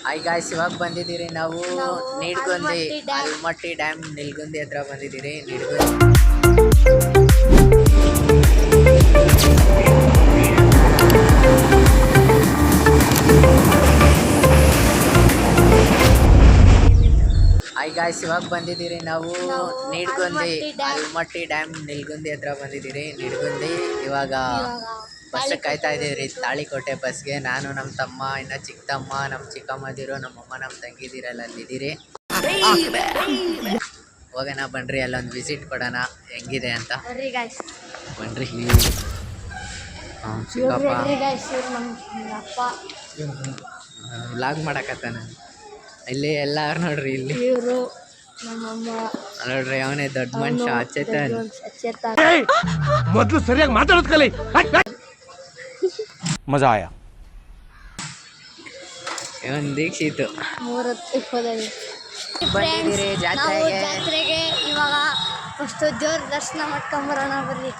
Hi guys, ಇವಾಗ ಬಂದಿದ್ದೀರಿ ನಾವು ನೀಡ್ಗುಂದಿ ಆಲ್ಮಟ್ಟಿ ಡ್ಯಾಮ್ ನಿಲ್ಗುಂದಿ ಹತ್ರ ಬಂದಿದ್ದೀರಿ. ಹಾಯ್ ಗಾಯ್ಸ್, ಇವಾಗ ಬಂದಿದ್ದೀರಿ ನಾವು ನೀಡ್ಗುಂದಿ ಆಲ್ಮಟ್ಟಿ ಡ್ಯಾಮ್ ನಿಲ್ಗುಂದಿ ಹತ್ರ ಬಂದಿದ್ದೀರಿ. ನೀಡ್ಗುಂದಿ ಇವಾಗ ಬಸ್ ಕಾಯ್ತಾ ಇದ್ದೀರಿ, ತಾಳಿಕೋಟೆ ಬಸ್ಗೆ. ನಾನು ನಮ್ಮ ತಮ್ಮ, ಇನ್ನು ಚಿಕ್ಕ ತಮ್ಮ, ನಮ್ಮ ಚಿಕ್ಕಮ್ಮದಿರು, ನಮ್ಮಮ್ಮ, ನಮ್ಮ ತಂಗಿದಿರಲ್ಲ ಅಲ್ಲಿದ್ದೀರಿ. ಹೋಗೋಣ ಬನ್ರಿ, ಅಲ್ಲೊಂದು ವಿಸಿಟ್ ಕೊಡೋಣ ಹೆಂಗಿದೆ ಅಂತ. ಬನ್ರಿ. ಚಿಕ್ಕಪ್ಪ ವ್ಲಾಗ್ ಮಾಡಕತ್ತಾನ ಇಲ್ಲಿ. ಎಲ್ಲಾರು ನೋಡ್ರಿ ಇಲ್ಲಿ ನೋಡ್ರಿ, ಅವನೇ ದೊಡ್ಡ ಮನುಷ್ಯ ಅಚೇತನ್. ಮೊದಲು ಸರಿಯಾಗಿ ಮಾತಾಡೋದು ಕಲಿ. ಮಜಾ ಆಯ. ಇವನ್ ದೀಕ್ಷಿತ್ ಬಂದಿದ್ದೀರಿ ಜಾತ್ರೆಗೆ. ಇವಾಗ ಫಸ್ಟ್ ದೇವ್ರ ದರ್ಶನ ಮಾಡ್ಕೊಂಬರೋಣ ಬರ್ರಿ.